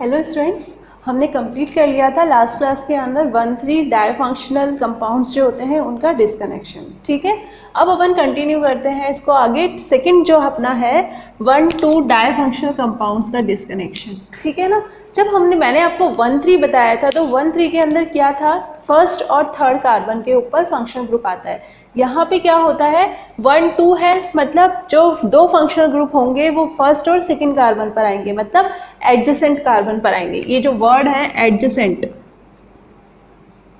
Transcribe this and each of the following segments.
Hello students, हमने complete कर लिया था लास्ट क्लास के अंदर 1,3 डायफंक्शनल कंपाउंड्स जो होते हैं उनका डिस्कनेक्शन। ठीक है, अब अपन कंटिन्यू करते हैं इसको आगे। सेकंड जो अपना है 1,2 डायफंक्शनल कंपाउंड्स का डिस्कनेक्शन। ठीक है ना, जब मैंने आपको 1,3 बताया था तो 1,3 के अंदर क्या था, फर्स्ट और थर्ड कार्बन के ऊपर फंक्शनल ग्रुप आता है। यहाँ पे क्या होता है 1,2 है, मतलब जो दो फंक्शनल ग्रुप होंगे वो फर्स्ट और सेकंड कार्बन पर आएंगे, मतलब एडजेसेंट कार्बन पर आएंगे। ये जो वर्ड है एडजेसेंट,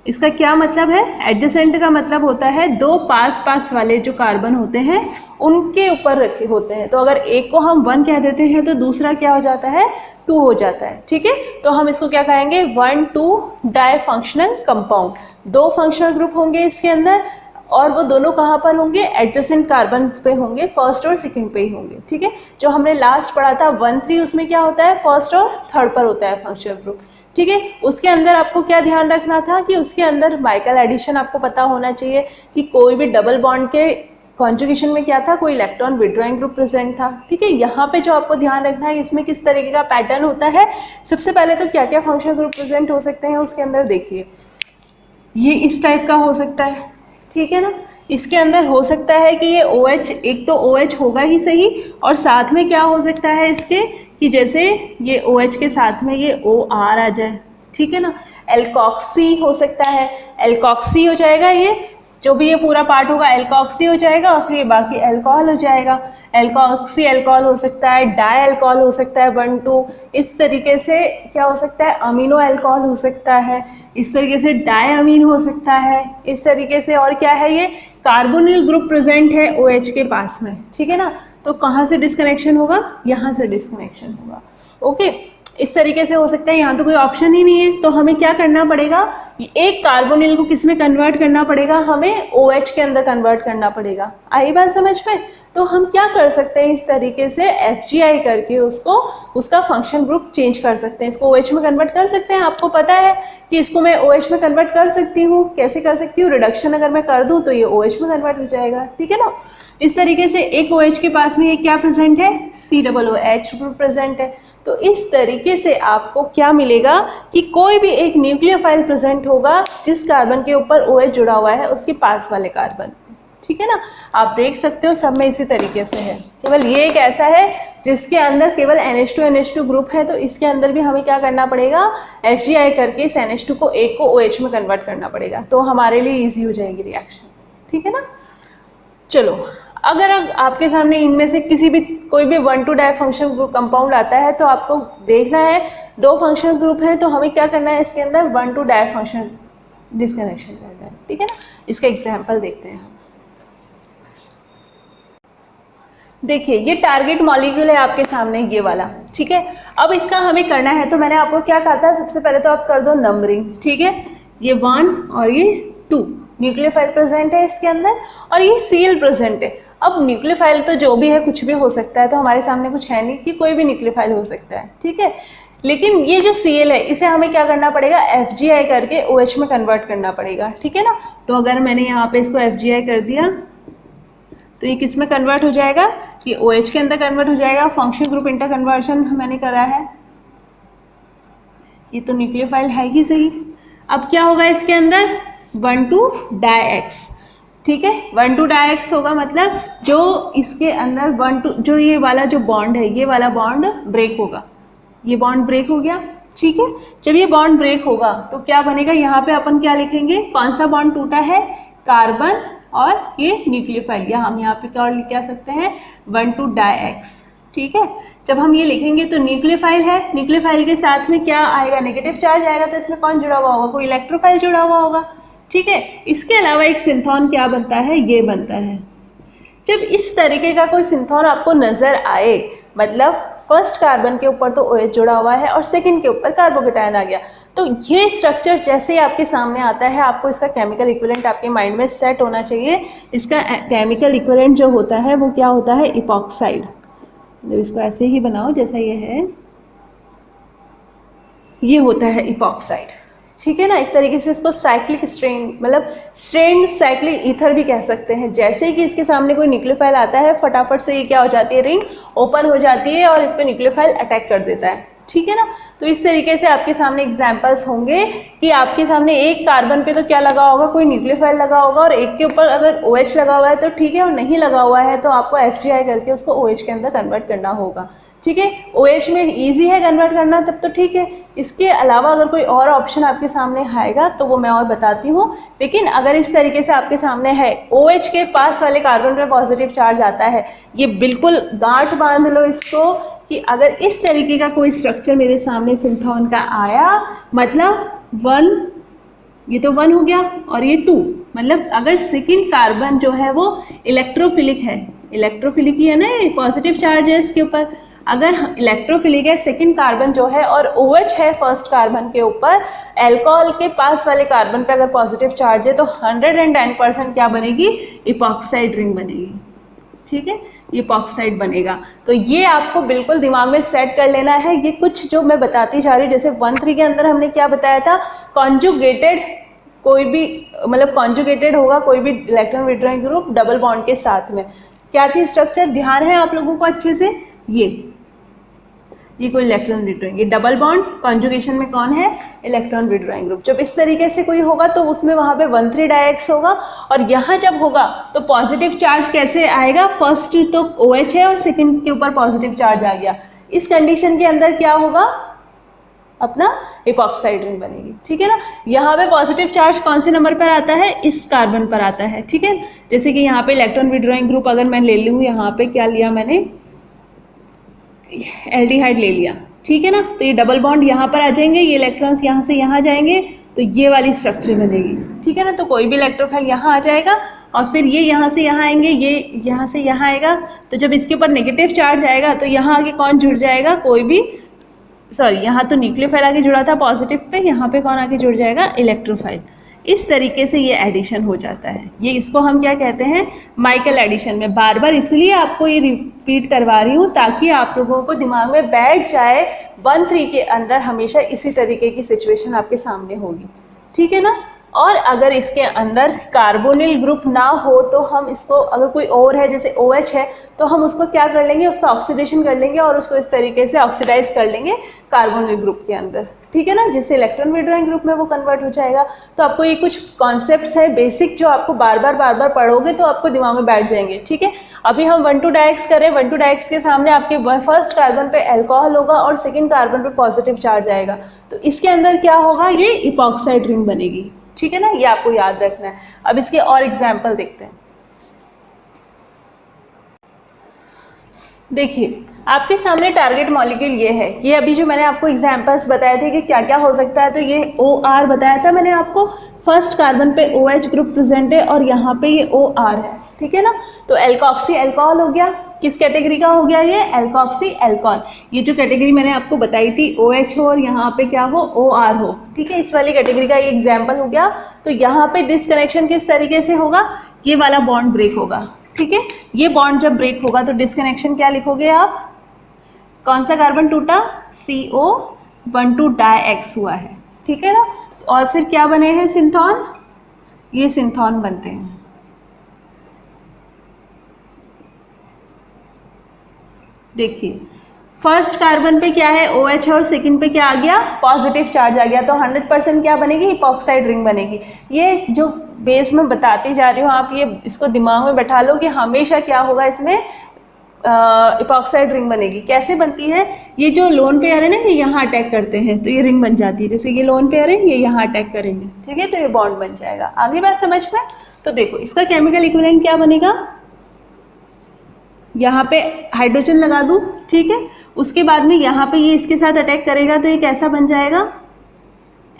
इसका क्या मतलब है? एडजेसेंट का मतलब होता है दो पास पास वाले जो कार्बन होते हैं उनके ऊपर रखे होते हैं। तो अगर एक को हम 1 कह देते हैं तो दूसरा क्या हो जाता है, 2 हो जाता है। ठीक है, तो हम इसको क्या कहेंगे, 1,2 डायफंक्शनल कंपाउंड। दो फंक्शनल ग्रुप होंगे इसके अंदर और वो दोनों कहाँ पर होंगे, एडजेसेंट कार्बन्स पे होंगे, फर्स्ट और सेकंड पे ही होंगे। ठीक है, जो हमने लास्ट पढ़ा था 1,3 उसमें क्या होता है, फर्स्ट और थर्ड पर होता है फंक्शनल ग्रुप। ठीक है, उसके अंदर आपको क्या ध्यान रखना था कि उसके अंदर माइकल एडिशन आपको पता होना चाहिए कि कोई भी डबल बॉन्ड के कॉन्जुगेशन में क्या था, कोई इलेक्ट्रॉन विड्रॉइंग ग्रुप प्रेजेंट था। ठीक है, यहाँ पे जो आपको ध्यान रखना है इसमें किस तरीके का पैटर्न होता है। सबसे पहले तो क्या क्या फंक्शनल ग्रुप प्रेजेंट हो सकते हैं उसके अंदर देखिए, ये इस टाइप का हो सकता है। ठीक है ना, इसके अंदर हो सकता है कि ये OH, एक तो OH होगा ही सही, और साथ में क्या हो सकता है इसके कि जैसे ये OH के साथ में ये OR आ जाए। ठीक है ना, एल्कोक्सी हो सकता है, एल्कोक्सी हो जाएगा, ये जो भी ये पूरा पार्ट होगा एल्कोक्सी हो जाएगा और फिर ये बाकी अल्कोहल हो जाएगा। एल्कोक्सी अल्कोहल हो सकता है, डाई अल्कोहल हो सकता है 1,2। इस तरीके से क्या हो सकता है, अमीनो अल्कोहल हो सकता है, इस तरीके से डाई अमीन हो सकता है, इस तरीके से। और क्या है, ये कार्बोनिल ग्रुप प्रेजेंट है OH के पास में। ठीक है ना, तो कहाँ से डिस्कनेक्शन होगा, यहाँ से डिस्कनेक्शन होगा। ओके, इस तरीके से हो सकता है। यहाँ तो कोई ऑप्शन ही नहीं है, तो हमें क्या करना पड़ेगा, एक कार्बोनिल को किस में कन्वर्ट करना पड़ेगा, हमें OH के अंदर कन्वर्ट करना पड़ेगा। आई बात समझ में? तो हम क्या कर सकते हैं, इस तरीके से FGI करके उसको, उसका फंक्शन ग्रुप चेंज कर सकते हैं, इसको OH में कन्वर्ट कर सकते हैं। आपको पता है कि इसको मैं OH में कन्वर्ट कर सकती हूँ, कैसे कर सकती हूँ, रिडक्शन अगर मैं कर दूँ तो ये OH में कन्वर्ट हो जाएगा। ठीक है ना, इस तरीके से एक OH के पास में ये क्या प्रेजेंट है, COOH ग्रुप प्रेजेंट है। तो इस तरीके से आपको क्या मिलेगा कि कोई भी एक न्यूक्लियोफाइल प्रेजेंट होगा जिस कार्बन के ऊपर OH जुड़ा हुआ है उसके पास वाले कार्बन। ठीक है ना, आप देख सकते हो सब में इसी तरीके से है। केवल ये एक ऐसा है जिसके अंदर केवल NH2 ग्रुप है, तो इसके अंदर भी हमें क्या करना पड़ेगा, FGI करके इस NH2 को एक को OH में कन्वर्ट करना पड़ेगा, तो हमारे लिए ईजी हो जाएगी रिएक्शन। ठीक है ना, चलो अगर आपके सामने इनमें से किसी भी कोई भी 1,2 डायफंक्शनल ग्रुप कंपाउंड आता है तो आपको देखना है दो फंक्शनल ग्रुप है, तो हमें क्या करना है इसके अंदर 1,2 डायफंक्शनल डिस्कनेक्शन करना है। ठीक है ना, इसका एग्जांपल देखते हैं। देखिए ये टारगेट मॉलिक्यूल है आपके सामने, ये वाला। ठीक है, अब इसका हमें करना है, तो मैंने आपको क्या कहा था, सबसे पहले तो आप कर दो नंबरिंग। ठीक है, ये 1 और ये 2 न्यूक्लियोफाइल प्रेजेंट है इसके अंदर, और ये Cl प्रेजेंट है। अब न्यूक्लियोफाइल तो जो भी है कुछ भी हो सकता है, तो हमारे सामने कुछ है नहीं कि कोई भी न्यूक्लियोफाइल हो सकता है। ठीक है, लेकिन ये जो Cl है इसे हमें क्या करना पड़ेगा, FGI करके OH में कन्वर्ट करना पड़ेगा। ठीक है ना, तो अगर मैंने यहाँ पे इसको FGI कर दिया तो ये किस में कन्वर्ट हो जाएगा, ये OH के अंदर कन्वर्ट हो जाएगा। फंक्शन ग्रुप इंटर कन्वर्जन मैंने करा है, ये तो न्यूक्लियोफाइल है ही सही। अब क्या होगा इसके अंदर, 1,2 डायएक्स। ठीक है, 1,2 डायएक्स होगा, मतलब जो इसके अंदर 1,2 जो ये वाला जो बॉन्ड है, ये वाला बॉन्ड ब्रेक होगा, ये बॉन्ड ब्रेक हो गया। ठीक है, जब ये बॉन्ड ब्रेक होगा तो क्या बनेगा, यहाँ पे अपन क्या लिखेंगे, कौन सा बॉन्ड टूटा है, कार्बन और ये न्यूक्लियोफाइल, या हम यहाँ पे क्या और लिख सकते हैं 1,2 डायएक्स। ठीक है, जब हम ये लिखेंगे तो न्यूक्लियोफाइल है, न्यूक्लियोफाइल के साथ में क्या आएगा, नेगेटिव चार्ज आएगा, तो इसमें कौन जुड़ा हुआ होगा, कोई इलेक्ट्रोफाइल जुड़ा हुआ होगा। ठीक है, इसके अलावा एक सिंथॉन क्या बनता है, ये बनता है। जब इस तरीके का कोई सिंथॉन आपको नजर आए, मतलब फर्स्ट कार्बन के ऊपर तो OH जुड़ा हुआ है और सेकंड के ऊपर कार्बोकेटायन आ गया, तो ये स्ट्रक्चर जैसे ही आपके सामने आता है आपको इसका केमिकल इक्विवेलेंट आपके माइंड में सेट होना चाहिए। इसका केमिकल इक्विवेलेंट जो होता है वो क्या होता है, इपॉक्साइड। जब इसको ऐसे ही बनाओ जैसा ये है, ये होता है इपॉक्साइड। ठीक है ना, एक तरीके से इसको साइक्लिक स्ट्रेन, मतलब स्ट्रेन साइक्लिक ईथर भी कह सकते हैं। जैसे ही कि इसके सामने कोई न्यूक्लियोफाइल आता है फटाफट से ये क्या हो जाती है, रिंग ओपन हो जाती है और इस पर न्यूक्लियोफाइल अटैक कर देता है। ठीक है ना। तो इस तरीके से आपके सामने एग्जाम्पल्स होंगे कि आपके सामने एक कार्बन पे तो क्या लगा होगा, कोई न्यूक्लियोफाइल लगा होगा, और एक के ऊपर अगर OH लगा हुआ है तो ठीक है, और नहीं लगा हुआ है तो आपको FGI करके उसको OH के अंदर कन्वर्ट करना होगा। ठीक है, OH में ईजी है कन्वर्ट करना, तब तो ठीक है। इसके अलावा अगर कोई और ऑप्शन आपके सामने आएगा तो वो मैं और बताती हूँ। लेकिन अगर इस तरीके से आपके सामने है, OH के पास वाले कार्बन पे पॉजिटिव चार्ज आता है, ये बिल्कुल गांठ बांध लो इसको कि अगर इस तरीके का कोई स्ट्रक्चर मेरे सामने सिंथोन का आया, मतलब 1, ये तो 1 हो गया, और ये 2, मतलब अगर सेकेंड कार्बन जो है वो इलेक्ट्रोफिलिक है, इलेक्ट्रोफिलिक ही है ना, ये पॉजिटिव चार्ज है इसके ऊपर, अगर इलेक्ट्रोफिलिक है सेकेंड कार्बन जो है और OH है फर्स्ट कार्बन के ऊपर, अल्कोहल के पास वाले कार्बन पे अगर पॉजिटिव चार्ज है तो 110% क्या बनेगी, इपॉक्साइड रिंग बनेगी। ठीक है, ये इपॉक्साइड बनेगा। तो ये आपको बिल्कुल दिमाग में सेट कर लेना है। ये कुछ जो मैं बताती जा रही हूँ, जैसे 1,3 के अंदर हमने क्या बताया था, कॉन्जुगेटेड कोई भी, मतलब कॉन्जुगेटेड होगा कोई भी electron withdrawing group double bond के साथ में। क्या थी स्ट्रक्चर, ध्यान है आप लोगों को अच्छे से, ये कोई इलेक्ट्रॉन विड्रॉइंग, ये डबल बॉन्ड कॉन्जुगेशन में कौन है, इलेक्ट्रॉन विड्रॉइंग ग्रुप। जब इस तरीके से कोई होगा तो उसमें वहाँ पे 1,3 डायएक्स होगा, और यहाँ जब होगा तो पॉजिटिव चार्ज कैसे आएगा, फर्स्ट तो OH है और सेकंड के ऊपर पॉजिटिव चार्ज आ गया, इस कंडीशन के अंदर क्या होगा, अपना इपॉक्साइड रिंग बनेगी। ठीक है ना, यहाँ पे पॉजिटिव चार्ज कौन से नंबर पर आता है, इस कार्बन पर आता है। ठीक है, जैसे कि यहाँ पे इलेक्ट्रॉन विड्रॉइंग ग्रुप अगर मैं ले लूँ, यहाँ पे क्या लिया मैंने, एल्डिहाइड ले लिया। ठीक है ना, तो ये डबल बॉन्ड यहाँ पर आ जाएंगे, ये इलेक्ट्रॉन्स यहाँ से यहाँ जाएंगे, तो ये वाली स्ट्रक्चर बनेगी। ठीक है ना, तो कोई भी इलेक्ट्रोफाइल यहाँ आ जाएगा और फिर ये यहाँ से यहाँ आएंगे, ये यहाँ से यहाँ आएगा, तो जब इसके ऊपर नेगेटिव चार्ज आएगा तो यहाँ आगे कौन जुड़ जाएगा, कोई भी, सॉरी यहाँ तो न्यूक्लियोफाइल आगे जुड़ा था पॉजिटिव पे, यहाँ पे कौन आगे जुड़ जाएगा, इलेक्ट्रोफाइल। इस तरीके से ये एडिशन हो जाता है। ये इसको हम क्या कहते हैं, माइकल एडिशन में। बार बार इसलिए आपको ये रिपीट करवा रही हूँ ताकि आप लोगों को दिमाग में बैठ जाए, 1,3 के अंदर हमेशा इसी तरीके की सिचुएशन आपके सामने होगी। ठीक है ना, और अगर इसके अंदर कार्बोनिल ग्रुप ना हो तो हम इसको, अगर कोई और है जैसे OH है, तो हम उसको क्या कर लेंगे, उसका ऑक्सीडेशन कर लेंगे और उसको इस तरीके से ऑक्सीडाइज कर लेंगे कार्बोनिल ग्रुप के अंदर। ठीक है ना, जिससे इलेक्ट्रॉन विड्रॉइंग ग्रुप में वो कन्वर्ट हो जाएगा। तो आपको ये कुछ कॉन्सेप्ट्स है बेसिक जो आपको बार बार पढ़ोगे तो आपको दिमाग में बैठ जाएंगे। ठीक है, अभी हम 1,2 डायएक्स करें, 1,2 डायएक्स के सामने आपके फर्स्ट कार्बन पे अल्कोहल होगा और सेकेंड कार्बन पे पॉजिटिव चार्ज आएगा, तो इसके अंदर क्या होगा, ये इपॉक्साइड रिंग बनेगी। ठीक है ना, ये आपको याद रखना है। अब इसके और एग्जाम्पल देखते हैं। देखिए आपके सामने टारगेट मॉलिक्यूल ये है, ये अभी जो मैंने आपको एग्जाम्पल्स बताए थे कि क्या क्या हो सकता है, तो ये OR बताया था मैंने आपको, फर्स्ट कार्बन पे OH ग्रुप प्रेजेंट है और यहाँ पे ये OR है। ठीक है ना, तो एल्कोक्सी अल्कोहल हो गया, किस कैटेगरी का हो गया ये, एल्कोक्सी अल्कोहल। ये जो कैटेगरी मैंने आपको बताई थी, OH हो और यहाँ पे क्या हो, OR हो। ठीक है, इस वाली कैटेगरी का ये एग्जाम्पल हो गया। तो यहाँ पे डिसकनेक्शन किस तरीके से होगा, ये वाला बॉन्ड ब्रेक होगा। ठीक है, ये बॉन्ड जब ब्रेक होगा तो डिसकनेक्शन क्या लिखोगे आप, कौन सा कार्बन टूटा, CO12 डायएक्स हुआ है। ठीक है ना, और फिर क्या बने हैं, सिंथोन, ये सिंथोन बनते हैं। देखिए फर्स्ट कार्बन पे क्या है, OH है और सेकंड पे क्या आ गया, पॉजिटिव चार्ज आ गया, तो 100% क्या बनेगी, इपॉक्साइड रिंग बनेगी। ये जो बेस में बताती जा रही हूँ, आप ये इसको दिमाग में बैठा लो कि हमेशा क्या होगा, इसमें इपॉक्साइड रिंग बनेगी। कैसे बनती है, ये जो लोन पेयर है ना, ये यहाँ अटैक करते हैं तो ये रिंग बन जाती है। जैसे ये लोन पेयर है, ये यहाँ अटैक करेंगे, ठीक है, तो ये बॉन्ड बन जाएगा। आगे बात समझ में, तो देखो इसका केमिकल इक्विवेलेंट क्या बनेगा, यहाँ पे हाइड्रोजन लगा दूँ, ठीक है, उसके बाद में यहाँ पे ये इसके साथ अटैक करेगा तो ये कैसा बन जाएगा,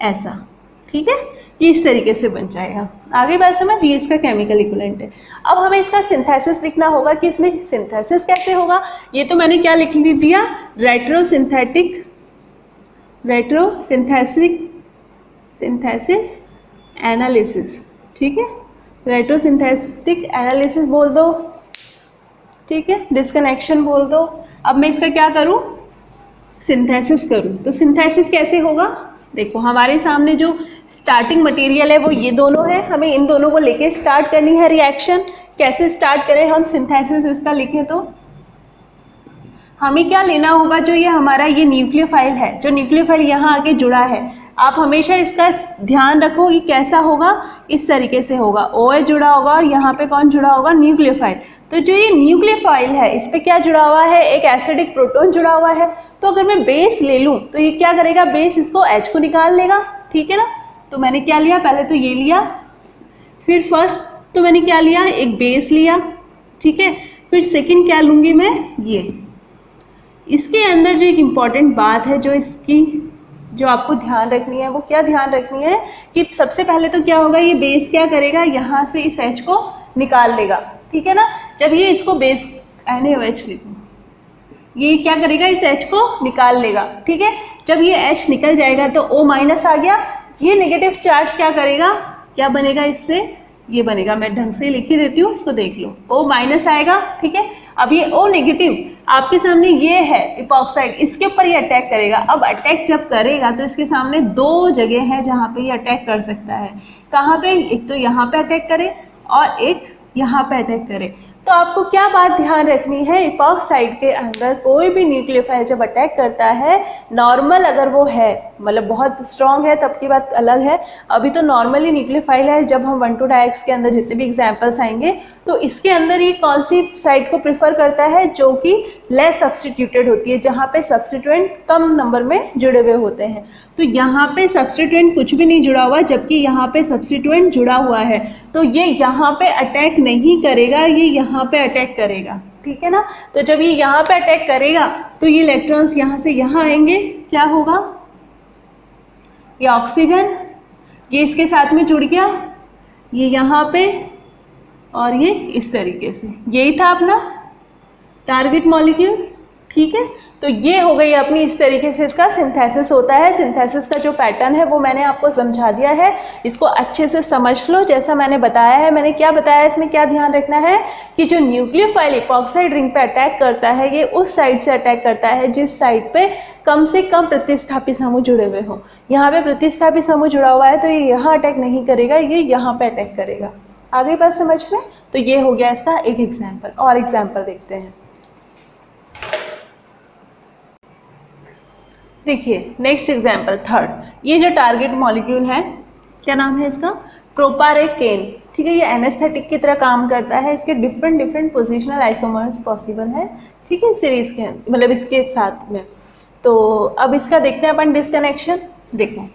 ऐसा। ठीक है, ये इस तरीके से बन जाएगा। आगे बात समझ, ये इसका केमिकल इक्विवेलेंट है। अब हमें इसका सिंथेसिस लिखना होगा कि इसमें सिंथेसिस कैसे होगा। ये तो मैंने क्या लिख दिया, रेट्रोसिंथेसिस एनालिसिस। ठीक है, रेट्रोसिंथेटिक एनालिसिस बोल दो, ठीक है, डिस्कनेक्शन बोल दो। अब मैं इसका क्या करूं, सिंथेसिस करूं। तो सिंथेसिस कैसे होगा, देखो हमारे सामने जो स्टार्टिंग मटेरियल है वो ये दोनों है, हमें इन दोनों को लेके स्टार्ट करनी है रिएक्शन। कैसे स्टार्ट करें हम सिंथेसिस इसका लिखें तो हमें क्या लेना होगा, जो ये हमारा ये न्यूक्लियोफाइल है, जो न्यूक्लियोफाइल यहाँ आके जुड़ा है, आप हमेशा इसका ध्यान रखो कि कैसा होगा, इस तरीके से होगा, OH जुड़ा होगा और यहाँ पे कौन जुड़ा होगा, न्यूक्लियोफाइल। तो जो ये न्यूक्लियोफाइल है इस पे क्या जुड़ा हुआ है, एक एसिडिक प्रोटॉन जुड़ा हुआ है। तो अगर मैं बेस ले लूँ तो ये क्या करेगा, बेस इसको H को निकाल लेगा, ठीक है ना। तो मैंने क्या लिया, पहले तो ये लिया, फिर फर्स्ट तो मैंने क्या लिया, एक बेस लिया, ठीक है। फिर सेकंड क्या लूँगी मैं, ये। इसके अंदर जो एक इम्पॉर्टेंट बात है, जो इसकी जो आपको ध्यान रखनी है, वो क्या ध्यान रखनी है कि सबसे पहले तो क्या होगा, ये बेस क्या करेगा, यहाँ से इस H को निकाल लेगा, ठीक है ना। जब ये इसको बेस NaOH लिखूँ, ये क्या करेगा, इस H को निकाल लेगा, ठीक है। जब ये H निकल जाएगा तो O- आ गया, ये नेगेटिव चार्ज क्या करेगा, क्या बनेगा इससे, ये बनेगा, मैं ढंग से लिख ही देती हूँ, इसको देख लो, O- आएगा, ठीक है। अब ये O नेगेटिव आपके सामने ये है इपॉक्साइड, इसके ऊपर ये अटैक करेगा। अब अटैक जब करेगा तो इसके सामने दो जगह है जहाँ पे ये अटैक कर सकता है। कहाँ पे, एक तो यहाँ पे अटैक करे और एक यहाँ पे अटैक करे। तो आपको क्या बात ध्यान रखनी है, इपॉक्साइड के अंदर कोई भी न्यूक्लियोफाइल जब अटैक करता है, नॉर्मल अगर वो है, मतलब बहुत स्ट्रॉन्ग है तब की बात अलग है, अभी तो नॉर्मली न्यूक्लियोफाइल है। जब हम 1,2-डायएक्स के अंदर जितने भी एग्जाम्पल्स आएंगे तो इसके अंदर ये कौन सी साइड को प्रिफर करता है, जो कि लेस सब्सटीट्यूटेड होती है, जहाँ पे सब्सटीट्यूएंट कम नंबर में जुड़े हुए होते हैं। तो यहाँ पे सब्सटीट्यूएंट कुछ भी नहीं जुड़ा हुआ, जबकि यहाँ पे सब्सटीट्यूएंट जुड़ा हुआ है, तो ये यहाँ पे अटैक नहीं करेगा, ये यहाँ पे अटैक करेगा, ठीक है ना। तो जब ये यहाँ पे अटैक करेगा तो ये इलेक्ट्रॉन्स यहाँ से यहाँ आएंगे, क्या होगा, ये ऑक्सीजन ये इसके साथ में जुड़ गया, ये यहाँ पे, और ये इस तरीके से, यही था अपना टारगेट मॉलिक्यूल, ठीक है। तो ये हो गई अपनी, इस तरीके से इसका सिंथेसिस होता है। सिंथेसिस का जो पैटर्न है वो मैंने आपको समझा दिया है, इसको अच्छे से समझ लो जैसा मैंने बताया है। मैंने क्या बताया, इसमें क्या ध्यान रखना है कि जो न्यूक्लियोफाइल इपॉक्साइड रिंग पे अटैक करता है, ये उस साइड से अटैक करता है जिस साइड पे कम से कम प्रतिस्थापी समूह जुड़े हुए हों। यहाँ पे प्रतिस्थापी समूह जुड़ा हुआ है तो ये यहाँ अटैक नहीं करेगा, ये यहाँ पे अटैक करेगा। आ गई बात समझ में। तो ये हो गया इसका एक एग्जाम्पल। और एग्जाम्पल देखते हैं। देखिए नेक्स्ट एग्जाम्पल थर्ड, ये जो टारगेट मॉलिक्यूल है, क्या नाम है इसका, प्रोपारेकेन, ठीक है। ये एनेस्थेटिक की तरह काम करता है, इसके डिफरेंट पोजिशनल आइसोमर्स पॉसिबल है, ठीक है, सीरीज के मतलब इसके साथ में। तो अब इसका देखते हैं अपन डिस्कनेक्शन। देखो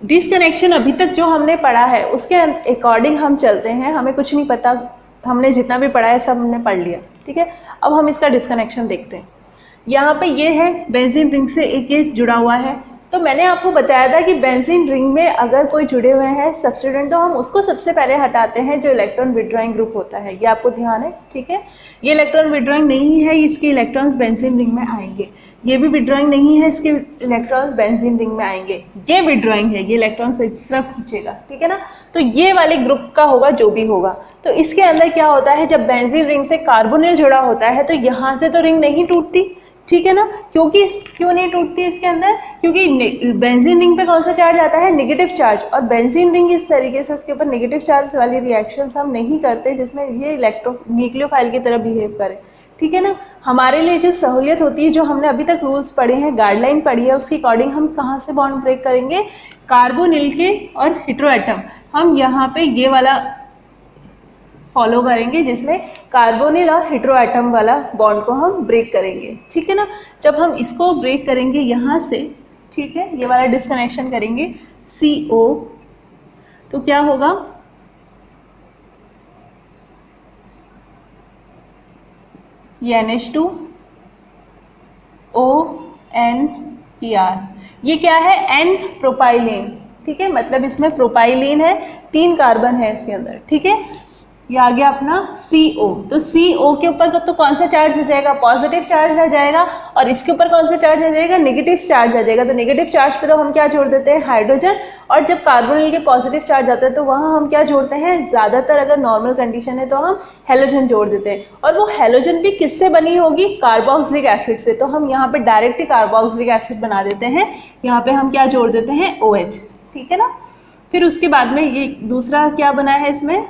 डिस्कनेक्शन अभी तक जो हमने पढ़ा है उसके अकॉर्डिंग हम चलते हैं, हमें कुछ नहीं पता, हमने जितना भी पढ़ा है सब हमने पढ़ लिया, ठीक है। अब हम इसका डिस्कनेक्शन देखते हैं। यहाँ पे ये है बेंजीन रिंग से एक ये जुड़ा हुआ है। तो मैंने आपको बताया था कि बेंजीन रिंग में अगर कोई जुड़े हुए हैं सब्स्टिट्यूएंट तो हम उसको सबसे पहले हटाते हैं जो इलेक्ट्रॉन विड्रॉइंग ग्रुप होता है, ये आपको ध्यान है, ठीक है। ये इलेक्ट्रॉन विड्रॉइंग नहीं है, इसके इलेक्ट्रॉन्स बेंजीन रिंग में आएंगे। ये भी विड्रॉइंग नहीं है, इसके इलेक्ट्रॉन्स बेंजीन रिंग में आएंगे। ये विड्रॉइंग है, ये इलेक्ट्रॉन्स इस तरफ खींचेगा, ठीक है ना। तो ये वाले ग्रुप का होगा जो भी होगा। तो इसके अंदर क्या होता है, जब बेंजीन रिंग से कार्बोनिल जुड़ा होता है तो यहाँ से तो रिंग नहीं टूटती, ठीक है ना। क्योंकि क्यों नहीं टूटती इसके अंदर, क्योंकि बेंजीन रिंग पे कौन सा चार्ज आता है, नेगेटिव चार्ज। और बेंजीन रिंग इस तरीके से इसके ऊपर नेगेटिव चार्ज वाली रिएक्शंस हम नहीं करते जिसमें ये न्यूक्लियोफाइल की तरह बिहेव करे, ठीक है ना। हमारे लिए जो सहूलियत होती है, जो हमने अभी तक रूल्स पढ़े हैं, गाइडलाइन पढ़ी है, उसके अकॉर्डिंग हम कहाँ से बॉन्ड ब्रेक करेंगे, कार्बोनिल के और हेटेरोएटम, हम यहाँ पे ये वाला फॉलो करेंगे जिसमें कार्बोनिल और हेटेरोएटम वाला बॉन्ड को हम ब्रेक करेंगे, ठीक है ना। जब हम इसको ब्रेक करेंगे यहाँ से, ठीक है, ये वाला डिस्कनेक्शन करेंगे CO, तो क्या होगा, ये NH2 ONPR, ये क्या है, N प्रोपाइलिन, ठीक है, मतलब इसमें प्रोपाइलिन है, 3 कार्बन है इसके अंदर, ठीक है। ये आ गया अपना CO, तो CO के ऊपर तो कौन सा चार्ज आ जाएगा, पॉजिटिव चार्ज आ जाएगा, और इसके ऊपर कौन सा चार्ज आ जाएगा, नेगेटिव चार्ज आ जाएगा। तो नेगेटिव चार्ज पे तो हम क्या जोड़ देते हैं, हाइड्रोजन, और जब कार्बोनिल के पॉजिटिव चार्ज आता है तो वहाँ हम क्या जोड़ते हैं, ज़्यादातर अगर नॉर्मल कंडीशन है तो हम हेलोजन जोड़ देते हैं। और वो हेलोजन भी किससे बनी होगी, कार्बोक्सिलिक एसिड से। तो हम यहाँ पर डायरेक्ट ही कार्बोक्सिलिक एसिड बना देते हैं, यहाँ पर हम क्या जोड़ देते हैं, OH, ठीक है ना। फिर उसके बाद में ये दूसरा क्या बना है इसमें,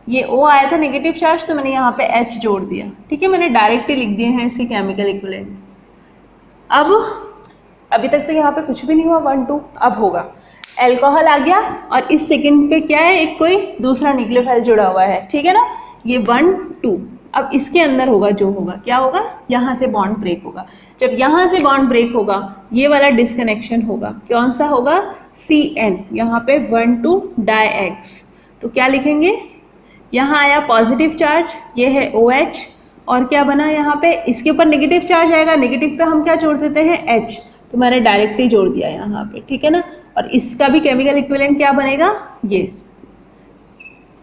ये O आया था नेगेटिव चार्ज, तो मैंने यहाँ पे H जोड़ दिया, ठीक है, मैंने डायरेक्ट ही लिख दिए हैं इसकी केमिकल इक्विवेलेंट। अब अभी तक तो यहाँ पे कुछ भी नहीं हुआ 1 2, अब होगा एल्कोहल आ गया और इस सेकंड पे क्या है, एक कोई दूसरा न्यूक्लियोफाइल जुड़ा हुआ है, ठीक है ना, ये 1 2। अब इसके अंदर होगा जो होगा, क्या होगा, यहाँ से बॉन्ड ब्रेक होगा। जब यहाँ से बॉन्ड ब्रेक होगा ये वाला डिस्कनेक्शन होगा, कौन सा होगा, CN, यहाँ पे 1 2 डाईएक्स, तो क्या लिखेंगे, यहाँ आया पॉजिटिव चार्ज, ये है OH, और क्या बना यहाँ पे, इसके ऊपर नेगेटिव चार्ज आएगा, नेगेटिव पे हम क्या जोड़ देते हैं, H, तो मैंने डायरेक्ट ही जोड़ दिया यहाँ पे, ठीक है ना। और इसका भी केमिकल इक्विवेलेंट क्या बनेगा, ये,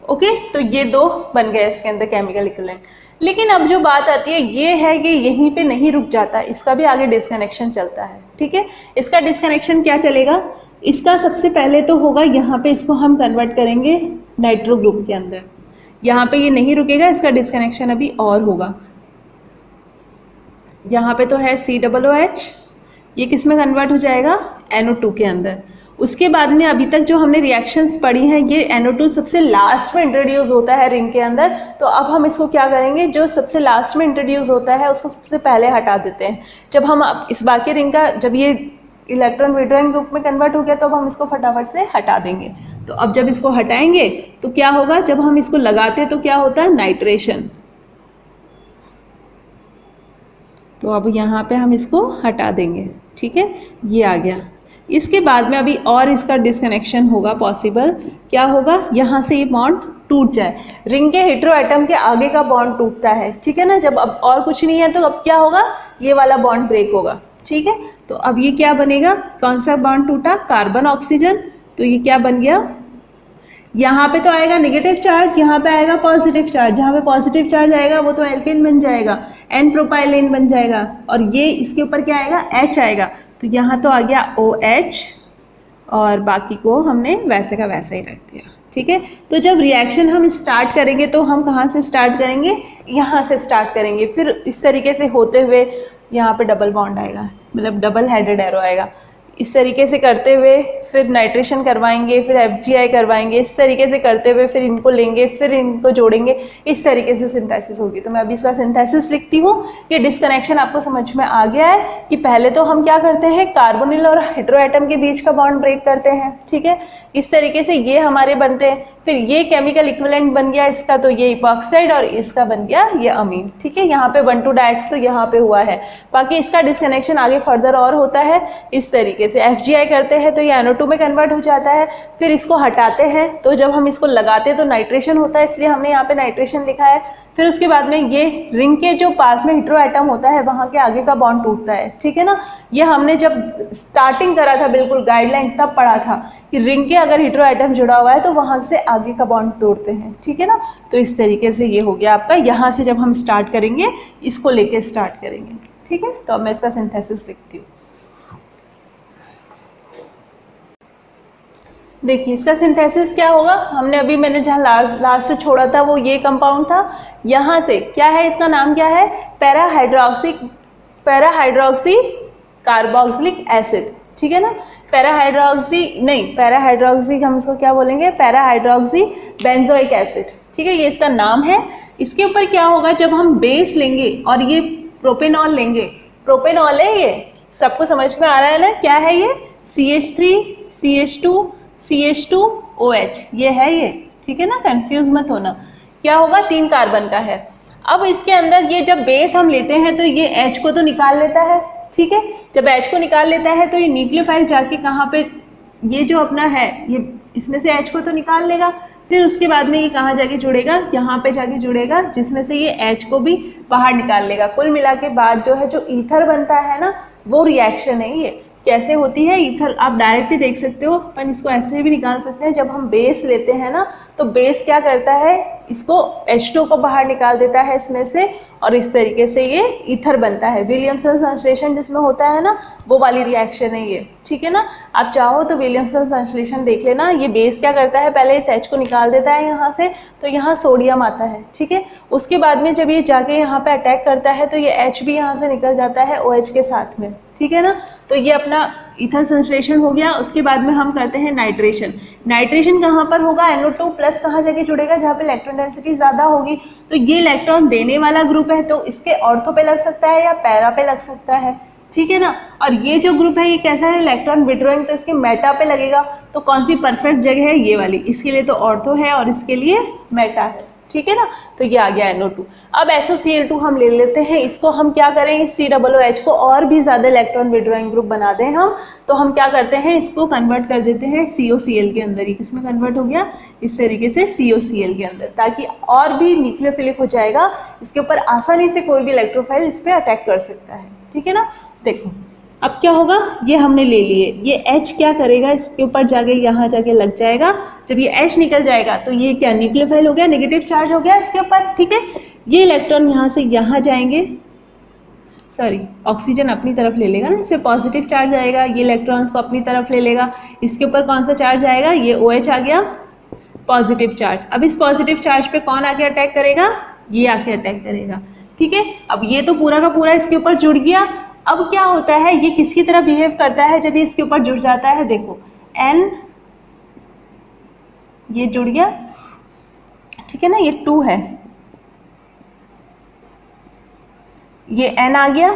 ओके, तो ये 2 बन गए इसके अंदर केमिकल इक्विवेलेंट। लेकिन अब जो बात आती है ये है कि यहीं पे नहीं रुक जाता, इसका भी आगे डिस्कनेक्शन चलता है, ठीक है। इसका डिस्कनेक्शन क्या चलेगा, इसका सबसे पहले तो होगा यहाँ पे, इसको हम कन्वर्ट करेंगे नाइट्रो ग्रुप के अंदर, यहाँ पे ये नहीं रुकेगा, इसका डिस्कनेक्शन अभी और होगा। यहाँ पे तो है COOH, ये किस में कन्वर्ट हो जाएगा, NO2 के अंदर। उसके बाद में अभी तक जो हमने रिएक्शंस पढ़ी हैं, ये NO2 सबसे लास्ट में इंट्रोड्यूस होता है रिंग के अंदर, तो अब हम इसको क्या करेंगे, जो सबसे लास्ट में इंट्रोड्यूस होता है उसको सबसे पहले हटा देते हैं। जब हम इस बाकी रिंग का, जब ये इलेक्ट्रॉन विड्रॉइंग ग्रुप में कन्वर्ट हो गया तो अब हम इसको फटाफट से हटा देंगे। तो अब जब इसको हटाएंगे तो क्या होगा, जब हम इसको लगाते हैं तो क्या होता है, नाइट्रेशन। तो अब यहाँ पे हम इसको हटा देंगे, ठीक है, ये आ गया। इसके बाद में अभी और इसका डिस्कनेक्शन होगा पॉसिबल, क्या होगा, यहाँ से ये बॉन्ड टूट जाए, रिंग के हेटेरो एटम के आगे का बॉन्ड टूटता है, ठीक है ना। जब अब और कुछ नहीं है तो अब क्या होगा, ये वाला बॉन्ड ब्रेक होगा, ठीक है। तो अब ये क्या बनेगा, कौन सा बॉन्ड टूटा, कार्बन ऑक्सीजन, तो ये क्या बन गया, यहाँ पे तो आएगा नेगेटिव चार्ज, यहाँ पे आएगा पॉजिटिव चार्ज, जहाँ पे पॉजिटिव चार्ज आएगा वो तो एल्केन बन जाएगा, N प्रोपाइलेन बन जाएगा, और ये इसके ऊपर क्या आएगा, H आएगा, तो यहाँ तो आ गया OH, और बाकी को हमने वैसे का वैसा ही रख दिया, ठीक है। तो जब रिएक्शन हम स्टार्ट करेंगे तो हम कहाँ से स्टार्ट करेंगे, यहाँ से स्टार्ट करेंगे, फिर इस तरीके से होते हुए यहाँ पे डबल बॉन्ड आएगा, मतलब डबल हेडेड एरो आएगा, इस तरीके से करते हुए फिर नाइट्रेशन करवाएंगे, फिर FGI करवाएंगे, इस तरीके से करते हुए फिर इनको लेंगे, फिर इनको जोड़ेंगे, इस तरीके से सिंथेसिस होगी। तो मैं अभी इसका सिंथेसिस लिखती हूँ। ये डिस्कनेक्शन आपको समझ में आ गया है कि पहले तो हम क्या करते हैं, कार्बोनिल और हेटेरो एटम के बीच का बॉन्ड ब्रेक करते हैं, ठीक है, इस तरीके से ये हमारे बनते हैं। फिर ये केमिकल इक्विवेलेंट बन गया इसका, तो ये इपॉक्साइड, और इसका बन गया ये अमीन, ठीक है। यहाँ पे 1 2 डाइएक्स तो यहाँ पे हुआ है, बाकी इसका डिस्कनेक्शन आगे फर्दर और होता है इस तरीके से। FGI करते हैं तो ये NO2 में कन्वर्ट हो जाता है, फिर इसको हटाते हैं तो जब हम इसको लगाते हैं तो नाइट्रेशन होता है, इसलिए हमने यहाँ पे नाइट्रेशन लिखा है। फिर उसके बाद में ये रिंग के जो पास में हेटेरो एटम होता है वहाँ के आगे का बॉन्ड टूटता है, ठीक है ना। ये हमने जब स्टार्टिंग करा था बिल्कुल गाइडलाइन तब पढ़ा था कि रिंग के अगर हेटेरो एटम जुड़ा हुआ है तो वहाँ से आगे का बॉन्ड तोड़ते हैं, ठीक है ना। तो इस तरीके से ये हो गया आपका, यहाँ से जब हम स्टार्ट करेंगे इसको लेके स्टार्ट करेंगे, ठीक है। तो अब मैं इसका सिंथेसिस लिखती हूँ। देखिए इसका सिंथेसिस क्या होगा, हमने अभी मैंने जहाँ लास्ट छोड़ा था वो ये कंपाउंड था, यहाँ से क्या है, इसका नाम क्या है, पैराहाइड्रोक्सी कार्बोक्सिलिक एसिड, ठीक है ना। पैराहाइड्रोक्सी हम इसको क्या बोलेंगे, पैराहाइड्रोक्सी बेंजोइक एसिड, ठीक है, ये इसका नाम है। इसके ऊपर क्या होगा, जब हम बेस लेंगे और ये प्रोपेनॉल लेंगे, प्रोपेनॉल है ये, सबको समझ में आ रहा है ना, क्या है ये, CH3 CH2 CH2OH, ये है ये, ठीक है ना, कंफ्यूज मत होना। क्या होगा, 3 कार्बन का है। अब इसके अंदर ये जब बेस हम लेते हैं तो ये H को तो निकाल लेता है, ठीक है। जब H को निकाल लेता है तो ये न्यूक्लियोफाइल जाके कहाँ पे, ये जो अपना है ये इसमें से H को तो निकाल लेगा, फिर उसके बाद में ये कहाँ जाके जुड़ेगा, यहाँ पे जाके जुड़ेगा, जिसमें से ये H को भी बाहर निकाल लेगा। कुल मिला के बाद जो है जो ईथर बनता है ना, वो रिएक्शन है। ये कैसे होती है, ईथर आप डायरेक्ट ही देख सकते हो, अपन इसको ऐसे भी निकाल सकते हैं। जब हम बेस लेते हैं ना तो बेस क्या करता है, इसको H2 को बाहर निकाल देता है इसमें से, और इस तरीके से ये ईथर बनता है। विलियमसन संश्लेषण जिसमें होता है ना, वो वाली रिएक्शन है ये, ठीक है ना। आप चाहो तो विलियमसन संश्लेषण देख लेना। ये बेस क्या करता है, पहले इस H को निकाल देता है यहाँ से, तो यहाँ सोडियम आता है, ठीक है। उसके बाद में जब ये जाके यहाँ पे अटैक करता है तो ये H भी यहाँ से निकल जाता है OH के साथ में, ठीक है ना। तो ये अपना ईथर संश्लेषण हो गया। उसके बाद में हम करते हैं नाइट्रेशन। नाइट्रेशन कहाँ पर होगा, NO2 प्लस कहाँ जाके जुड़ेगा, जहाँ पे इलेक्ट्रॉन डेंसिटी ज़्यादा होगी। तो ये इलेक्ट्रॉन देने वाला ग्रुप है तो इसके ऑर्थो पे लग सकता है या पैरा पे लग सकता है, ठीक है ना। और ये जो ग्रुप है ये कैसा है, इलेक्ट्रॉन विड्रॉइंग, तो इसके मेटा पे लगेगा। तो कौन सी परफेक्ट जगह है, ये वाली, इसके लिए तो ऑर्थो है और इसके लिए मेटा है, ठीक है ना। तो ये आ गया NO2। अब SOCl2 हम ले लेते हैं, इसको हम क्या करें, इस COOH को और भी ज़्यादा इलेक्ट्रॉन विड्रॉइंग ग्रुप बना दें हम, तो हम क्या करते हैं, इसको कन्वर्ट कर देते हैं COCl के अंदर। ही किसमें कन्वर्ट हो गया, इस तरीके से COCl के अंदर, ताकि और भी न्यूक्लियोफिलिक हो जाएगा, इसके ऊपर आसानी से कोई भी इलेक्ट्रोफाइल इस पर अटैक कर सकता है, ठीक है ना। देखो अब क्या होगा, ये हमने ले लिए, ये H क्या करेगा, इसके ऊपर जाके यहाँ जाके लग जाएगा। जब ये H निकल जाएगा तो ये क्या न्यूक्लियोफाइल हो गया, नेगेटिव चार्ज हो गया इसके ऊपर, ठीक है। ये इलेक्ट्रॉन यहाँ से यहाँ जाएंगे, सॉरी ऑक्सीजन अपनी तरफ ले लेगा ना, इससे पॉजिटिव चार्ज आएगा, ये इलेक्ट्रॉन्स को अपनी तरफ ले लेगा। इसके ऊपर कौन सा चार्ज आएगा, ये OH आ गया, पॉजिटिव चार्ज। अब इस पॉजिटिव चार्ज पे कौन आके अटैक करेगा, ये आके अटैक करेगा, ठीक है। अब ये तो पूरा का पूरा इसके ऊपर जुड़ गया। अब क्या होता है, ये किसकी तरह बिहेव करता है जब ये इसके ऊपर जुड़ जाता है, देखो N, ये जुड़ गया, ठीक है ना, ये 2 है, ये N आ गया,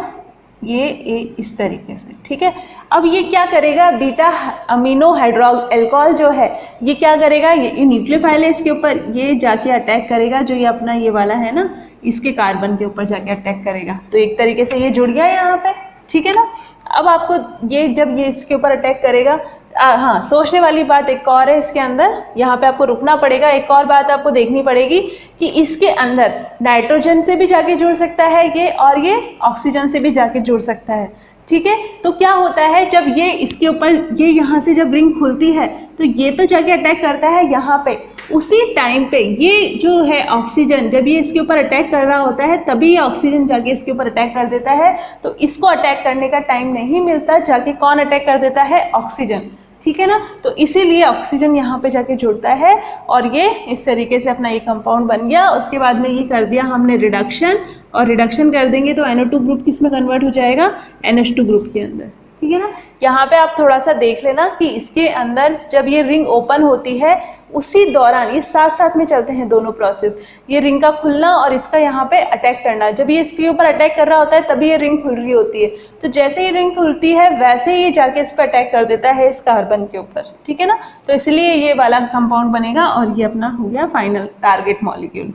ये A, इस तरीके से, ठीक है। अब ये क्या करेगा, बीटा अमीनो हाइड्रोल एल्कोहल जो है ये क्या करेगा, ये न्यूक्लियोफाइल है इसके ऊपर, ये जाके अटैक करेगा, जो ये अपना ये वाला है ना, इसके कार्बन के ऊपर जाके अटैक करेगा। तो एक तरीके से ये जुड़ गया यहाँ पे, ठीक है ना। अब आपको ये जब ये इसके ऊपर अटैक करेगा, हाँ सोचने वाली बात एक और है इसके अंदर, यहाँ पे आपको रुकना पड़ेगा। एक और बात आपको देखनी पड़ेगी कि इसके अंदर नाइट्रोजन से भी जाके जुड़ सकता है ये, और ये ऑक्सीजन से भी जाके जुड़ सकता है, ठीक है। तो क्या होता है, जब ये इसके ऊपर ये यहाँ से जब रिंग खुलती है तो ये तो जाके अटैक करता है यहाँ पे, उसी टाइम पे ये जो है ऑक्सीजन, जब ये इसके ऊपर अटैक कर रहा होता है तभी ये ऑक्सीजन जाके इसके ऊपर अटैक कर देता है। तो इसको अटैक करने का टाइम नहीं मिलता, जाके कौन अटैक कर देता है, ऑक्सीजन, ठीक है ना। तो इसीलिए ऑक्सीजन यहाँ पे जाके जुड़ता है और ये इस तरीके से अपना ये कंपाउंड बन गया। उसके बाद में ये कर दिया हमने रिडक्शन, और रिडक्शन कर देंगे तो NO2 ग्रुप किस में कन्वर्ट हो जाएगा, NH2 ग्रुप के अंदर, ठीक है ना। यहाँ पे आप थोड़ा सा देख लेना कि इसके अंदर जब ये रिंग ओपन होती है उसी दौरान ये साथ साथ में चलते हैं दोनों प्रोसेस, ये रिंग का खुलना और इसका यहाँ पे अटैक करना। जब ये इसके ऊपर अटैक कर रहा होता है तभी ये रिंग खुल रही होती है, तो जैसे ही रिंग खुलती है वैसे ही ये जाके इस पर अटैक कर देता है इस कार्बन के ऊपर, ठीक है ना। तो इसलिए ये वाला कंपाउंड बनेगा और ये अपना हो गया फाइनल टारगेट मॉलिक्यूल।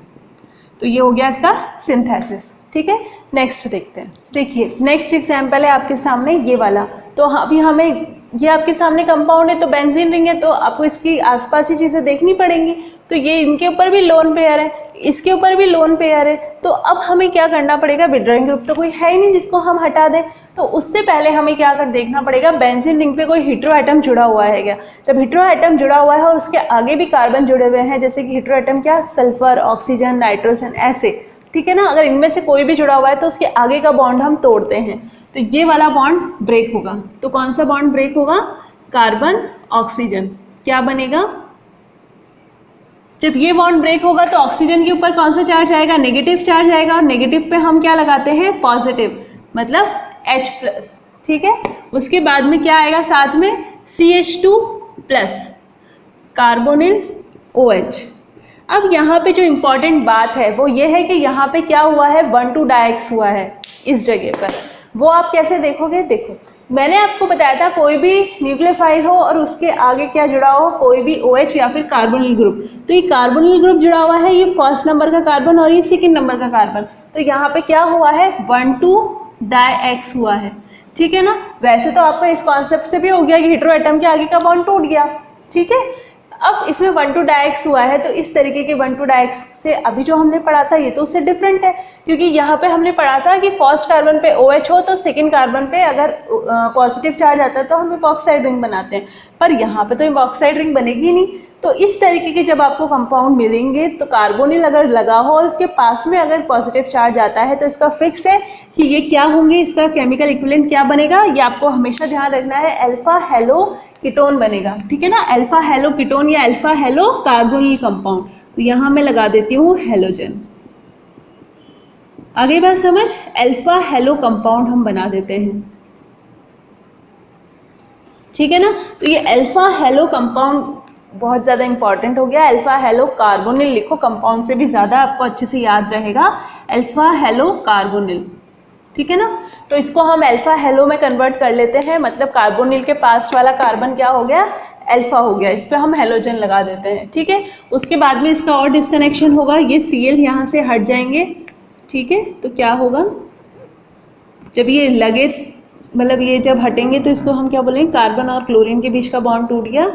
तो ये हो गया इसका सिंथेसिस, ठीक है। नेक्स्ट देखते हैं, देखिए नेक्स्ट एग्जाम्पल है आपके सामने ये वाला। तो अभी हमें ये आपके सामने कंपाउंड है तो बेंजीन रिंग है, तो आपको इसकी आसपास ही चीज़ें देखनी पड़ेंगी। तो ये इनके ऊपर भी लोन पेयर है, इसके ऊपर भी लोन पेयर है। तो अब हमें क्या करना पड़ेगा, विड्रॉइंग ग्रुप तो कोई है ही नहीं जिसको हम हटा दें, तो उससे पहले हमें क्या कर देखना पड़ेगा, बेंजीन रिंग पे कोई हेटेरो एटम जुड़ा हुआ है क्या। जब हेटेरो एटम जुड़ा हुआ है और उसके आगे भी कार्बन जुड़े हुए हैं, जैसे कि हेटेरो एटम क्या, सल्फर, ऑक्सीजन, नाइट्रोजन, ऐसे, ठीक है ना। अगर इनमें से कोई भी जुड़ा हुआ है तो उसके आगे का बॉन्ड हम तोड़ते हैं, तो ये वाला बॉन्ड ब्रेक होगा। तो कौन सा बॉन्ड ब्रेक होगा, कार्बन ऑक्सीजन, क्या बनेगा, जब ये बॉन्ड ब्रेक होगा तो ऑक्सीजन के ऊपर कौन सा चार्ज आएगा, नेगेटिव चार्ज आएगा, और नेगेटिव पे हम क्या लगाते हैं, पॉजिटिव, मतलब H+, ठीक है। उसके बाद में क्या आएगा साथ में, CH2+, कार्बोनिल OH। अब यहाँ पे जो इम्पॉर्टेंट बात है वो ये है कि यहाँ पे क्या हुआ है, 1,2 डाइएक्स हुआ है इस जगह पर। वो आप कैसे देखोगे, देखो मैंने आपको बताया था कोई भी न्यूक्लियोफाइल हो और उसके आगे क्या जुड़ा हो, कोई भी OH या फिर कार्बोनिल ग्रुप। तो ये कार्बोनिल ग्रुप जुड़ा हुआ है, ये फर्स्ट नंबर का कार्बन और ये सेकंड नंबर का कार्बन। तो यहाँ पे क्या हुआ है, 1,2 डाइएक्स हुआ है, ठीक है ना। वैसे तो आपको इस कॉन्सेप्ट से भी हो गया कि हेटेरो एटम के आगे का बॉन्ड टूट गया, ठीक है। अब इसमें 1,2 डाइएक्स हुआ है, तो इस तरीके के 1,2 डाइएक्स से अभी जो हमने पढ़ा था ये तो उससे डिफरेंट है, क्योंकि यहाँ पे हमने पढ़ा था कि फर्स्ट कार्बन पे OH हो तो सेकंड कार्बन पे अगर पॉजिटिव चार्ज आता है तो हम इपॉक्साइड रिंग बनाते हैं, पर यहाँ पे तो इपॉक्साइड रिंग बनेगी नहीं। तो इस तरीके के जब आपको कंपाउंड मिलेंगे तो कार्बोनिल अगर लगा हो और इसके पास में अगर पॉजिटिव चार्ज आता है तो इसका फिक्स है कि ये क्या होंगे, इसका केमिकल इक्विवेलेंट क्या बनेगा, ये आपको हमेशा ध्यान रखना है, अल्फा हेलो कीटोन बनेगा, ठीक है ना। अल्फा हेलो कीटोन या अल्फा हेलो कार्बोनिल कंपाउंड। तो यहाँ मैं लगा देती हूँ हेलोजन। आगे बात समझ, अल्फा हेलो कंपाउंड हम बना देते हैं। ठीक है ना। तो ये अल्फा हेलो कंपाउंड बहुत ज़्यादा इंपॉर्टेंट हो गया। अल्फा हेलो कार्बोनिल लिखो, कंपाउंड से भी ज़्यादा आपको अच्छे से याद रहेगा, अल्फा हेलो कार्बोनिल, ठीक है ना। तो इसको हम अल्फा हेलो में कन्वर्ट कर लेते हैं, मतलब कार्बोनिल के पास वाला कार्बन क्या हो गया, अल्फा हो गया, इस पर हम हेलोजन लगा देते हैं, ठीक है। उसके बाद में इसका और डिस्कनेक्शन होगा, ये Cl यहाँ से हट जाएंगे, ठीक है। तो क्या होगा, जब ये लगे, मतलब ये जब हटेंगे तो इसको हम क्या बोलेंगे, कार्बन और क्लोरीन के बीच का बॉन्ड टूट गया,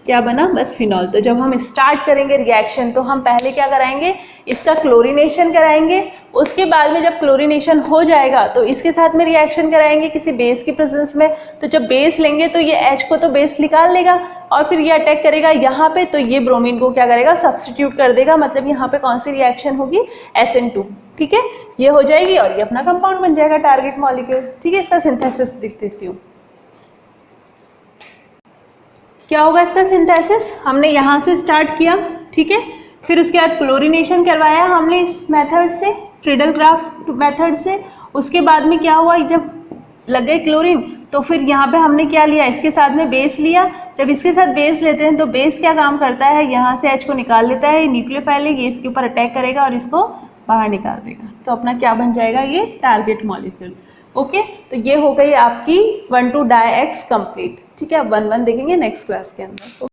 क्या बना, बस फिनॉल। तो जब हम स्टार्ट करेंगे रिएक्शन तो हम पहले क्या कराएंगे, इसका क्लोरीनेशन कराएंगे, उसके बाद में जब क्लोरीनेशन हो जाएगा तो इसके साथ में रिएक्शन कराएंगे किसी बेस की प्रेजेंस में। तो जब बेस लेंगे तो ये H को तो बेस निकाल लेगा और फिर ये अटैक करेगा यहाँ पे, तो ये ब्रोमीन को क्या करेगा, सब्सटीट्यूट कर देगा, मतलब यहाँ पे कौन सी रिएक्शन होगी, SN2, ठीक है, ये हो जाएगी और ये अपना कंपाउंड बन जाएगा, टारगेट मॉलिक्यूल, ठीक है। इसका सिंथेसिस दिख देती हूँ, क्या होगा इसका सिंथेसिस, हमने यहाँ से स्टार्ट किया, ठीक है, फिर उसके बाद क्लोरीनेशन करवाया हमने इस मेथड से, फ्रीडल-क्राफ्ट मेथड से। उसके बाद में क्या हुआ, जब लग गए क्लोरीन तो फिर यहाँ पे हमने क्या लिया, इसके साथ में बेस लिया। जब इसके साथ बेस लेते हैं तो बेस क्या काम करता है, यहाँ से H को निकाल लेता है, न्यूक्लियोफाइल है, ये इसके ऊपर अटैक करेगा और इसको बाहर निकाल देगा, तो अपना क्या बन जाएगा, ये टारगेट मॉलिक्यूल। ओके, तो ये हो गई आपकी 1,2-डाई-एक्स कंप्लीट, ठीक है। अब 1-1 देखेंगे नेक्स्ट क्लास के अंदर।